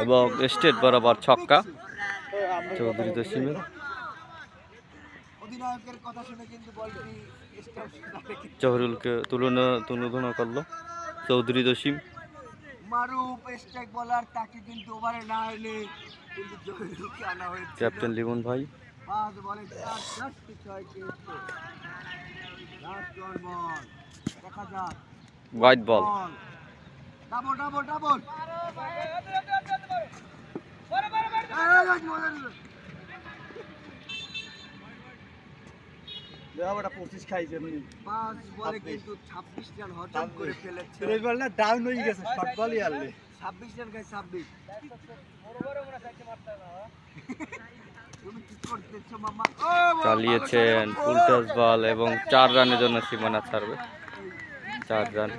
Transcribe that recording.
এবং স্টেট বরাবর ছক্কা চৌধুরী জসিমের। জহুরুলকে তুলনা করলো চৌধুরী জসিম। ক্যাপ্টেন লিমন ভাই। White ball. চালিয়েছেন ফুল টস বল এবং 4 রানের জন্য সীমানা ছাড়বে। 4 রান।